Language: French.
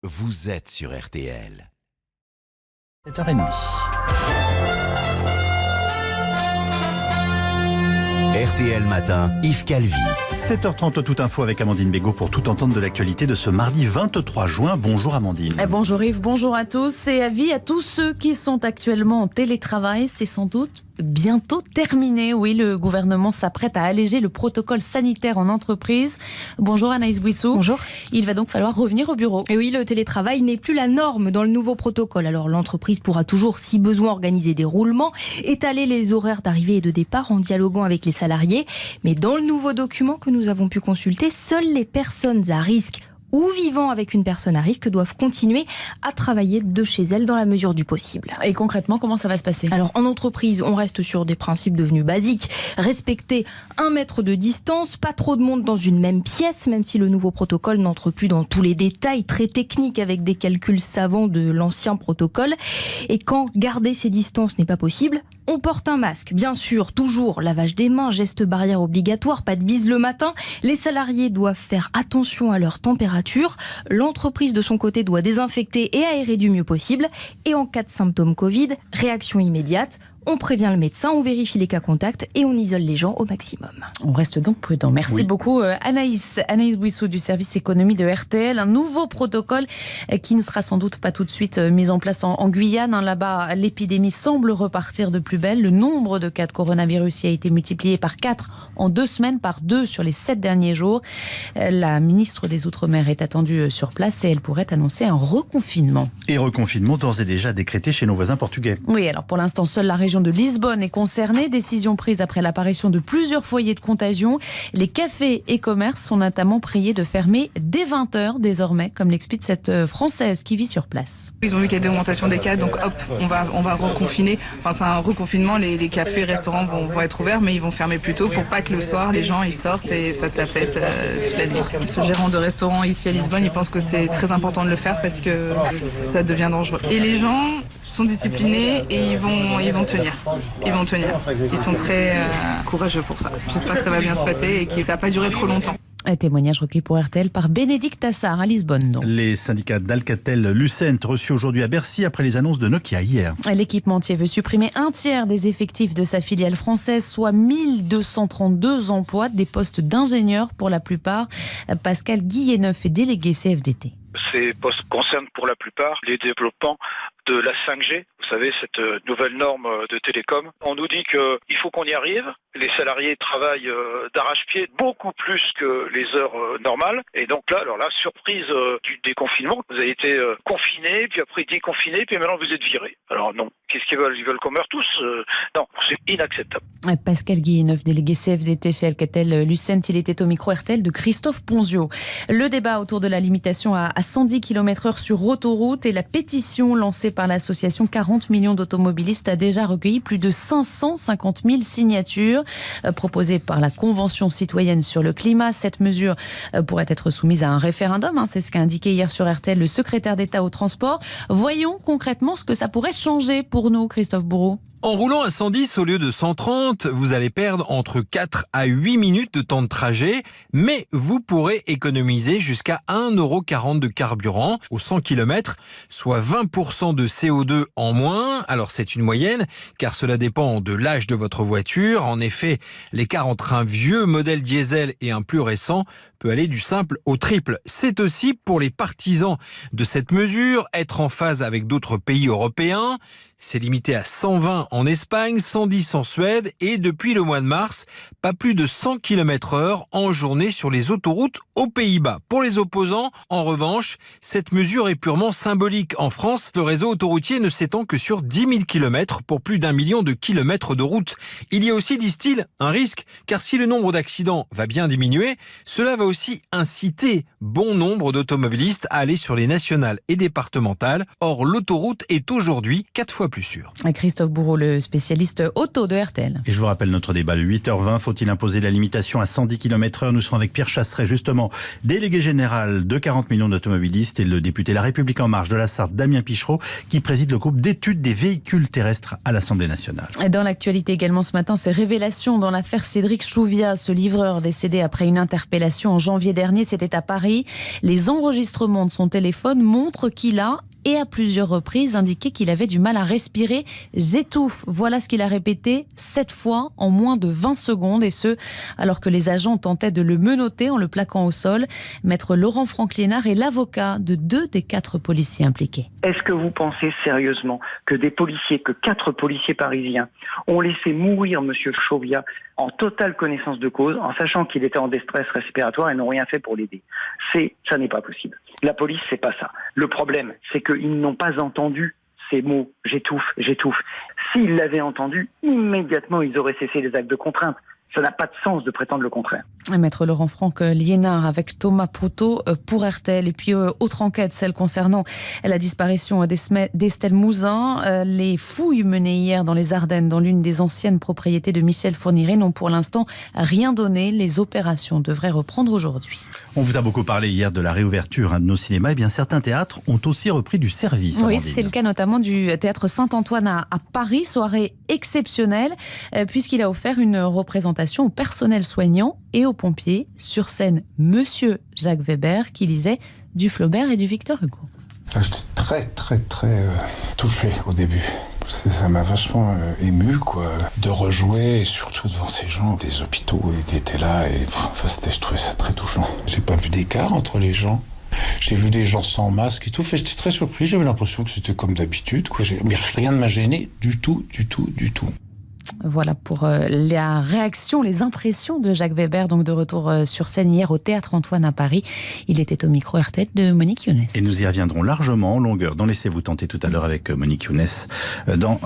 Vous êtes sur RTL. 7h30. RTL Matin, Yves Calvi. 7h30, toute info avec Amandine Bégaud pour tout entendre de l'actualité de ce mardi 23 juin. Bonjour Amandine. Bonjour Yves, bonjour à tous et avis à tous ceux qui sont actuellement en télétravail. C'est sans doute bientôt terminé. Oui, le gouvernement s'apprête à alléger le protocole sanitaire en entreprise. Bonjour Anaïs Bouissou. Bonjour. Il va donc falloir revenir au bureau. Et oui, le télétravail n'est plus la norme dans le nouveau protocole. Alors l'entreprise pourra toujours, si besoin, organiser des roulements, étaler les horaires d'arrivée et de départ en dialoguant avec les salariés. Mais dans le nouveau document que nous avons pu consulter, seules les personnes à risque ou vivant avec une personne à risque doivent continuer à travailler de chez elles dans la mesure du possible. Et concrètement, comment ça va se passer ? Alors en entreprise, on reste sur des principes devenus basiques. Respecter 1 mètre de distance, pas trop de monde dans une même pièce, même si le nouveau protocole n'entre plus dans tous les détails très techniques avec des calculs savants de l'ancien protocole. Et quand garder ces distances n'est pas possible, on porte un masque. Bien sûr, toujours lavage des mains, gestes barrières obligatoires, pas de bise le matin. Les salariés doivent faire attention à leur température. L'entreprise de son côté doit désinfecter et aérer du mieux possible. Et en cas de symptômes Covid, réaction immédiate. On prévient le médecin, on vérifie les cas contacts et on isole les gens au maximum. On reste donc prudent. Merci beaucoup Anaïs Bouissou du service économie de RTL. Un nouveau protocole qui ne sera sans doute pas tout de suite mis en place en Guyane. Là-bas, l'épidémie semble repartir de plus belle. Le nombre de cas de coronavirus y a été multiplié par 4 en 2 semaines, par 2 sur les 7 derniers jours. La ministre des Outre-mer est attendue sur place et elle pourrait annoncer un reconfinement. Et reconfinement d'ores et déjà décrété chez nos voisins portugais. Oui, alors pour l'instant, seule la région de Lisbonne est concernée. Décision prise après l'apparition de plusieurs foyers de contagion. Les cafés et commerces sont notamment priés de fermer dès 20h désormais, comme l'explique cette Française qui vit sur place. Ils ont vu qu'il y a des augmentations des cas, donc hop, on va reconfiner. Enfin, c'est un reconfinement, les cafés, restaurants vont être ouverts, mais ils vont fermer plus tôt pour pas que le soir, les gens ils sortent et fassent la fête toute la nuit. Ce gérant de restaurant ici à Lisbonne, il pense que c'est très important de le faire parce que ça devient dangereux. Et les gens sont disciplinés et ils vont tenir. Ils vont tenir. Ils sont très courageux pour ça. J'espère que ça va bien se passer et que ça va pas durer trop longtemps. Un témoignage recueilli pour RTL par Bénédicte Assar à Lisbonne. Donc. Les syndicats d'Alcatel-Lucent reçus aujourd'hui à Bercy après les annonces de Nokia hier. L'équipementier veut supprimer 1/3 des effectifs de sa filiale française, soit 1232 emplois, des postes d'ingénieurs pour la plupart. Pascal Guilleneuf est délégué CFDT. Ces postes concernent pour la plupart les développements de la 5G, vous savez, cette nouvelle norme de télécom. On nous dit qu'il faut qu'on y arrive. Les salariés travaillent d'arrache-pied beaucoup plus que les heures normales. Et donc là, surprise du déconfinement. Vous avez été confinés, puis après déconfinés, puis maintenant vous êtes virés. Alors non, qu'est-ce qu'ils veulent ? Ils veulent qu'on meure tous ? Non, c'est inacceptable. Pascal Guilleneuf, délégué CFDT chez Alcatel-Lucent, il était au micro RTL de Christophe Ponzio. Le débat autour de la limitation à 110 km/h sur autoroute et la pétition lancée par l'association 40 millions d'automobilistes a déjà recueilli plus de 550 000 signatures proposées par la Convention citoyenne sur le climat. Cette mesure pourrait être soumise à un référendum. C'est ce qu'a indiqué hier sur RTL le secrétaire d'État au transport. Voyons concrètement ce que ça pourrait changer pour nous, Christophe Bourreau. En roulant à 110 au lieu de 130, vous allez perdre entre 4 à 8 minutes de temps de trajet, mais vous pourrez économiser jusqu'à 1,40 € de carburant aux 100 km, soit 20% de CO2 en moins. Alors c'est une moyenne, car cela dépend de l'âge de votre voiture. En effet, l'écart entre un vieux modèle diesel et un plus récent peut aller du simple au triple. C'est aussi pour les partisans de cette mesure, être en phase avec d'autres pays européens. C'est limité à 120 en Espagne, 110 en Suède et depuis le mois de mars, pas plus de 100 km/h en journée sur les autoroutes aux Pays-Bas. Pour les opposants, en revanche, cette mesure est purement symbolique. En France, le réseau autoroutier ne s'étend que sur 10 000 km pour plus d'1 million de kilomètres de route. Il y a aussi, disent-ils, un risque, car si le nombre d'accidents va bien diminuer, cela va aussi inciter bon nombre d'automobilistes à aller sur les nationales et départementales. Or, l'autoroute est aujourd'hui 4 fois plus sûr. Christophe Bourreau, le spécialiste auto de RTL. Et je vous rappelle notre débat, le 8h20, faut-il imposer la limitation à 110 km/h? Nous serons avec Pierre Chasseret, justement, délégué général de 40 millions d'automobilistes, et le député La République En Marche de la Sarthe, Damien Pichereau, qui préside le groupe d'études des véhicules terrestres à l'Assemblée nationale. Dans l'actualité également ce matin, ces révélations dans l'affaire Cédric Chouviat, ce livreur décédé après une interpellation en janvier dernier, c'était à Paris. Les enregistrements de son téléphone montrent qu'il a, et à plusieurs reprises, indiqué qu'il avait du mal à respirer. J'étouffe. Voilà ce qu'il a répété 7 fois en moins de 20 secondes, et ce, alors que les agents tentaient de le menotter en le plaquant au sol. Maître Laurent Franclénard est l'avocat de 2 des 4 policiers impliqués. Est-ce que vous pensez sérieusement que 4 policiers parisiens ont laissé mourir Monsieur Chouviat en totale connaissance de cause, en sachant qu'il était en détresse respiratoire et n'ont rien fait pour l'aider? Ça n'est pas possible. La police, c'est pas ça. Le problème, c'est qu'ils n'ont pas entendu ces mots « j'étouffe, j'étouffe ». S'ils l'avaient entendu, immédiatement, ils auraient cessé les actes de contrainte. Ça n'a pas de sens de prétendre le contraire. Maître Laurent Liénard avec Thomas Proutot pour RTL. Et puis autre enquête, celle concernant la disparition d'Estelle Mouzin. Les fouilles menées hier dans les Ardennes, dans l'une des anciennes propriétés de Michel Fourniret, n'ont pour l'instant rien donné. Les opérations devraient reprendre aujourd'hui. On vous a beaucoup parlé hier de la réouverture de nos cinémas. Et bien certains théâtres ont aussi repris du service. Oui, Amandine. c'est le cas notamment du théâtre Saint-Antoine à Paris. Soirée exceptionnelle puisqu'il a offert une représentation au personnel soignant et aux pompiers. Sur scène, Monsieur Jacques Weber qui lisait du Flaubert et du Victor Hugo. J'étais très touché au début. Ça m'a vachement ému, quoi, de rejouer, et surtout devant ces gens des hôpitaux qui étaient là. Et je trouvais ça très touchant. J'ai pas vu d'écart entre les gens. J'ai vu des gens sans masque et tout. J'étais très surpris. J'avais l'impression que c'était comme d'habitude, quoi. Mais rien ne m'a gêné du tout. Voilà pour la réaction, les impressions de Jacques Weber, donc de retour sur scène hier au Théâtre Antoine à Paris. Il était au micro RTL de Monique Younes. Et nous y reviendrons largement en longueur dans Laissez-vous tenter tout à l'heure avec Monique Younes dans